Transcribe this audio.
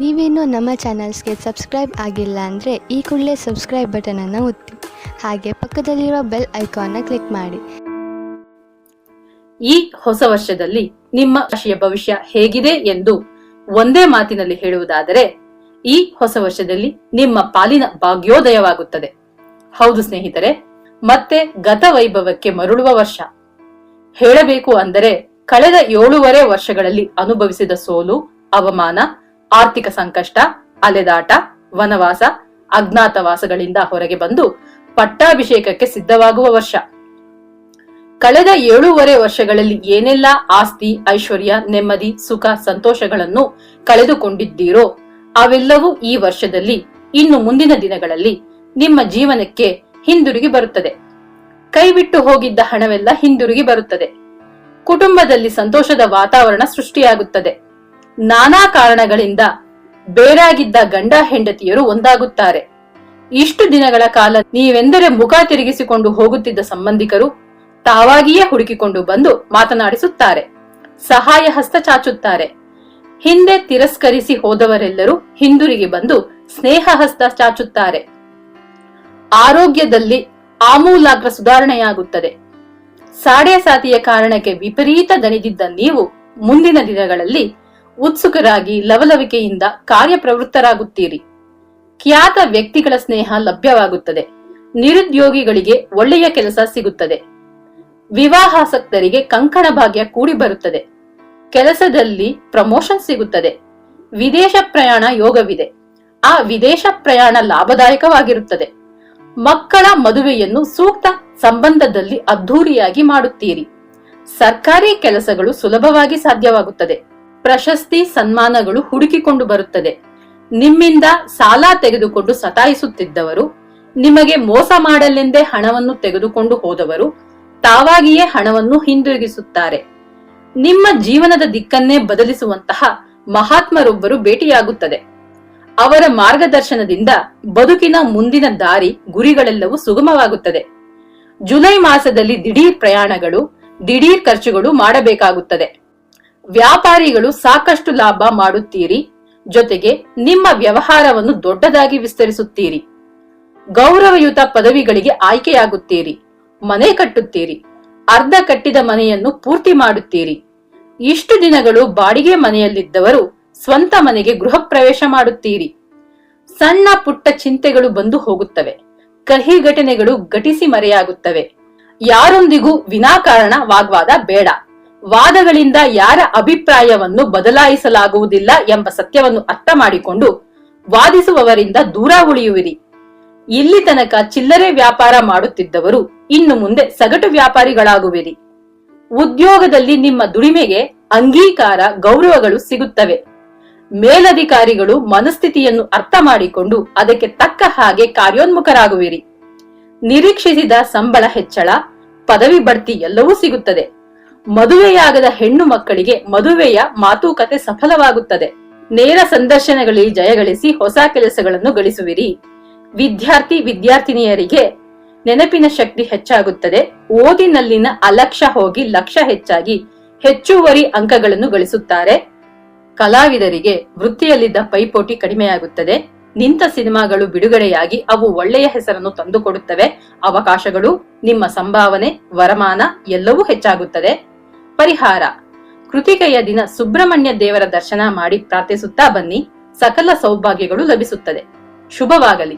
ನೀವೇನು ನಮ್ಮ ಚಾನಲ್ಸ್ಗೆ ಸಬ್ಸ್ಕ್ರೈಬ್ ಆಗಿಲ್ಲ ಅಂದರೆ ಈ ಕೂಡಲೇ ಸಬ್ಸ್ಕ್ರೈಬ್ ಬಟನನ್ನು ಒತ್ತಿ, ಹಾಗೆ ಪಕ್ಕದಲ್ಲಿರುವ ಬೆಲ್ ಐಕಾನ್ನ ಕ್ಲಿಕ್ ಮಾಡಿ. ಈ ಹೊಸ ವರ್ಷದಲ್ಲಿ ನಿಮ್ಮ ರಾಶಿಯ ಭವಿಷ್ಯ ಹೇಗಿದೆ ಎಂದು ಒಂದೇ ಮಾತಿನಲ್ಲಿ ಹೇಳುವುದಾದರೆ, ಈ ಹೊಸ ವರ್ಷದಲ್ಲಿ ನಿಮ್ಮ ಪಾಲಿನ ಭಾಗ್ಯೋದಯವಾಗುತ್ತದೆ. ಹೌದು ಸ್ನೇಹಿತರೆ, ಮತ್ತೆ ಗತ ವೈಭವಕ್ಕೆ ಮರಳುವ ವರ್ಷ. ಹೇಳಬೇಕು ಅಂದರೆ ಕಳೆದ 7.5 ವರ್ಷಗಳಲ್ಲಿ ಅನುಭವಿಸಿದ ಸೋಲು, ಅವಮಾನ, ಆರ್ಥಿಕ ಸಂಕಷ್ಟ, ಅಲೆದಾಟ, ವನವಾಸ, ಅಜ್ಞಾತವಾಸಗಳಿಂದ ಹೊರಗೆ ಬಂದು ಪಟ್ಟಾಭಿಷೇಕಕ್ಕೆ ಸಿದ್ಧವಾಗುವ ವರ್ಷ. ಕಳೆದ 7.5 ವರ್ಷಗಳಲ್ಲಿ ಏನೆಲ್ಲ ಆಸ್ತಿ, ಐಶ್ವರ್ಯ, ನೆಮ್ಮದಿ, ಸುಖ, ಸಂತೋಷಗಳನ್ನು ಕಳೆದುಕೊಂಡಿದ್ದೀರೋ ಅವೆಲ್ಲವೂ ಈ ವರ್ಷದಲ್ಲಿ, ಇನ್ನು ಮುಂದಿನ ದಿನಗಳಲ್ಲಿ ನಿಮ್ಮ ಜೀವನಕ್ಕೆ ಹಿಂದಿರುಗಿ ಬರುತ್ತದೆ. ಕೈಬಿಟ್ಟು ಹೋಗಿದ್ದ ಹಣವೆಲ್ಲ ಹಿಂದಿರುಗಿ ಬರುತ್ತದೆ. ಕುಟುಂಬದಲ್ಲಿ ಸಂತೋಷದ ವಾತಾವರಣ ಸೃಷ್ಟಿಯಾಗುತ್ತದೆ. ನಾನಾ ಕಾರಣಗಳಿಂದ ಬೇರಾಗಿದ್ದ ಗಂಡ ಹೆಂಡತಿಯರು ಒಂದಾಗುತ್ತಾರೆ. ಇಷ್ಟು ದಿನಗಳ ಕಾಲ ನೀವೆಂದರೆ ಮುಖ ತಿರುಗಿಸಿಕೊಂಡು ಹೋಗುತ್ತಿದ್ದ ಸಂಬಂಧಿಕರು ತಾವಾಗಿಯೇ ಹುಡುಕಿಕೊಂಡು ಬಂದು ಮಾತನಾಡಿಸುತ್ತಾರೆ, ಸಹಾಯ ಹಸ್ತ ಚಾಚುತ್ತಾರೆ. ಹಿಂದೆ ತಿರಸ್ಕರಿಸಿ ಹೋದವರೆಲ್ಲರೂ ಹಿಂದಿರುಗಿ ಬಂದು ಸ್ನೇಹ ಹಸ್ತ ಚಾಚುತ್ತಾರೆ. ಆರೋಗ್ಯದಲ್ಲಿ ಆಮೂಲಾಗ್ರ ಸುಧಾರಣೆಯಾಗುತ್ತದೆ. ಸಾಡೆ ಸಾತಿಯ ಕಾರಣಕ್ಕೆ ವಿಪರೀತ ದಣಿದಿದ್ದ ನೀವು ಮುಂದಿನ ದಿನಗಳಲ್ಲಿ ಉತ್ಸುಕರಾಗಿ ಲವಲವಿಕೆಯಿಂದ ಕಾರ್ಯಪ್ರವೃತ್ತರಾಗುತ್ತೀರಿ. ಖ್ಯಾತ ವ್ಯಕ್ತಿಗಳ ಸ್ನೇಹ ಲಭ್ಯವಾಗುತ್ತದೆ. ನಿರುದ್ಯೋಗಿಗಳಿಗೆ ಒಳ್ಳೆಯ ಕೆಲಸ ಸಿಗುತ್ತದೆ. ವಿವಾಹಾಸಕ್ತರಿಗೆ ಕಂಕಣ ಭಾಗ್ಯ ಕೂಡಿ ಬರುತ್ತದೆ. ಕೆಲಸದಲ್ಲಿ ಪ್ರಮೋಷನ್ ಸಿಗುತ್ತದೆ. ವಿದೇಶ ಪ್ರಯಾಣ ಯೋಗವಿದೆ. ಆ ವಿದೇಶ ಪ್ರಯಾಣ ಲಾಭದಾಯಕವಾಗಿರುತ್ತದೆ. ಮಕ್ಕಳ ಮದುವೆಯನ್ನು ಸೂಕ್ತ ಸಂಬಂಧದಲ್ಲಿ ಅದ್ಧೂರಿಯಾಗಿ ಮಾಡುತ್ತೀರಿ. ಸರ್ಕಾರಿ ಕೆಲಸಗಳು ಸುಲಭವಾಗಿ ಸಾಧ್ಯವಾಗುತ್ತದೆ. ಪ್ರಶಸ್ತಿ, ಸನ್ಮಾನಗಳು ಹುಡುಕಿಕೊಂಡು ಬರುತ್ತದೆ. ನಿಮ್ಮಿಂದ ಸಾಲ ತೆಗೆದುಕೊಂಡು ಸತಾಯಿಸುತ್ತಿದ್ದವರು, ನಿಮಗೆ ಮೋಸ ಮಾಡಲೆಂದೇ ಹಣವನ್ನು ತೆಗೆದುಕೊಂಡು ಹೋದವರು ತಾವಾಗಿಯೇ ಹಣವನ್ನು ಹಿಂದಿರುಗಿಸುತ್ತಾರೆ. ನಿಮ್ಮ ಜೀವನದ ದಿಕ್ಕನ್ನೇ ಬದಲಿಸುವಂತಹ ಮಹಾತ್ಮರೊಬ್ಬರು ಭೇಟಿಯಾಗುತ್ತದೆ. ಅವರ ಮಾರ್ಗದರ್ಶನದಿಂದ ಬದುಕಿನ ಮುಂದಿನ ದಾರಿ, ಗುರಿಗಳೆಲ್ಲವೂ ಸುಗಮವಾಗುತ್ತದೆ. ಜುಲೈ ಮಾಸದಲ್ಲಿ ದಿಢೀರ್ ಪ್ರಯಾಣಗಳು, ದಿಢೀರ್ ಖರ್ಚುಗಳು ಮಾಡಬೇಕಾಗುತ್ತದೆ. ವ್ಯಾಪಾರಿಗಳು ಸಾಕಷ್ಟು ಲಾಭ ಮಾಡುತ್ತೀರಿ. ಜೊತೆಗೆ ನಿಮ್ಮ ವ್ಯವಹಾರವನ್ನು ದೊಡ್ಡದಾಗಿ ವಿಸ್ತರಿಸುತ್ತೀರಿ. ಗೌರವಯುತ ಪದವಿಗಳಿಗೆ ಆಯ್ಕೆಯಾಗುತ್ತೀರಿ. ಮನೆ ಕಟ್ಟುತ್ತೀರಿ. ಅರ್ಧ ಕಟ್ಟಿದ ಮನೆಯನ್ನು ಪೂರ್ತಿ ಮಾಡುತ್ತೀರಿ. ಇಷ್ಟು ದಿನಗಳು ಬಾಡಿಗೆ ಮನೆಯಲ್ಲಿದ್ದವರು ಸ್ವಂತ ಮನೆಗೆ ಗೃಹ ಪ್ರವೇಶ ಮಾಡುತ್ತೀರಿ. ಸಣ್ಣ ಪುಟ್ಟ ಚಿಂತೆಗಳು ಬಂದು ಹೋಗುತ್ತವೆ. ಕಹಿ ಘಟನೆಗಳು ಘಟಿಸಿ ಮರೆಯಾಗುತ್ತವೆ. ಯಾರೊಂದಿಗೂ ವಿನಾಕಾರಣ ವಾಗ್ವಾದ ಬೇಡ. ವಾದಗಳಿಂದ ಯಾರ ಅಭಿಪ್ರಾಯವನ್ನು ಬದಲಾಯಿಸಲಾಗುವುದಿಲ್ಲ ಎಂಬ ಸತ್ಯವನ್ನು ಅರ್ಥ ಮಾಡಿಕೊಂಡು ವಾದಿಸುವವರಿಂದ ದೂರ ಉಳಿಯುವಿರಿ. ಇಲ್ಲಿ ತನಕ ಚಿಲ್ಲರೆ ವ್ಯಾಪಾರ ಮಾಡುತ್ತಿದ್ದವರು ಇನ್ನು ಮುಂದೆ ಸಗಟು ವ್ಯಾಪಾರಿಗಳಾಗುವಿರಿ. ಉದ್ಯೋಗದಲ್ಲಿ ನಿಮ್ಮ ದುಡಿಮೆಗೆ ಅಂಗೀಕಾರ, ಗೌರವಗಳು ಸಿಗುತ್ತವೆ. ಮೇಲಧಿಕಾರಿಗಳು ಮನಸ್ಥಿತಿಯನ್ನು ಅರ್ಥ ಮಾಡಿಕೊಂಡು ಅದಕ್ಕೆ ತಕ್ಕ ಹಾಗೆ ಕಾರ್ಯೋನ್ಮುಖರಾಗುವಿರಿ. ನಿರೀಕ್ಷಿಸಿದ ಸಂಬಳ ಹೆಚ್ಚಳ, ಪದವಿ ಬಡ್ತಿ ಎಲ್ಲವೂ ಸಿಗುತ್ತದೆ. ಮದುವೆಯಾಗದ ಹೆಣ್ಣು ಮಕ್ಕಳಿಗೆ ಮದುವೆಯ ಮಾತುಕತೆ ಸಫಲವಾಗುತ್ತದೆ. ನೇರ ಸಂದರ್ಶನಗಳಲ್ಲಿ ಜಯಗಳಿಸಿ ಹೊಸ ಕೆಲಸಗಳನ್ನು ಗಳಿಸುವಿರಿ. ವಿದ್ಯಾರ್ಥಿನಿಯರಿಗೆ ನೆನಪಿನ ಶಕ್ತಿ ಹೆಚ್ಚಾಗುತ್ತದೆ. ಓದಿನಲ್ಲಿನ ಅಲಕ್ಷ್ಯ ಹೋಗಿ ಲಕ್ಷ್ಯ ಹೆಚ್ಚಾಗಿ ಹೆಚ್ಚುವರಿ ಅಂಕಗಳನ್ನು ಗಳಿಸುತ್ತಾರೆ. ಕಲಾವಿದರಿಗೆ ವೃತ್ತಿಯಲ್ಲಿದ್ದ ಪೈಪೋಟಿ ಕಡಿಮೆಯಾಗುತ್ತದೆ. ನಿಂತ ಸಿನಿಮಾಗಳು ಬಿಡುಗಡೆಯಾಗಿ ಅವು ಒಳ್ಳೆಯ ಹೆಸರನ್ನು ತಂದುಕೊಡುತ್ತವೆ. ಅವಕಾಶಗಳು, ನಿಮ್ಮ ಸಂಭಾವನೆ, ವರಮಾನ ಎಲ್ಲವೂ ಹೆಚ್ಚಾಗುತ್ತದೆ. ಪರಿಹಾರ: ಕೃತಿಕೆಯ ದಿನ ಸುಬ್ರಹ್ಮಣ್ಯ ದೇವರ ದರ್ಶನ ಮಾಡಿ ಪ್ರಾರ್ಥಿಸುತ್ತಾ ಬನ್ನಿ. ಸಕಲ ಸೌಭಾಗ್ಯಗಳು ಲಭಿಸುತ್ತದೆ. ಶುಭವಾಗಲಿ.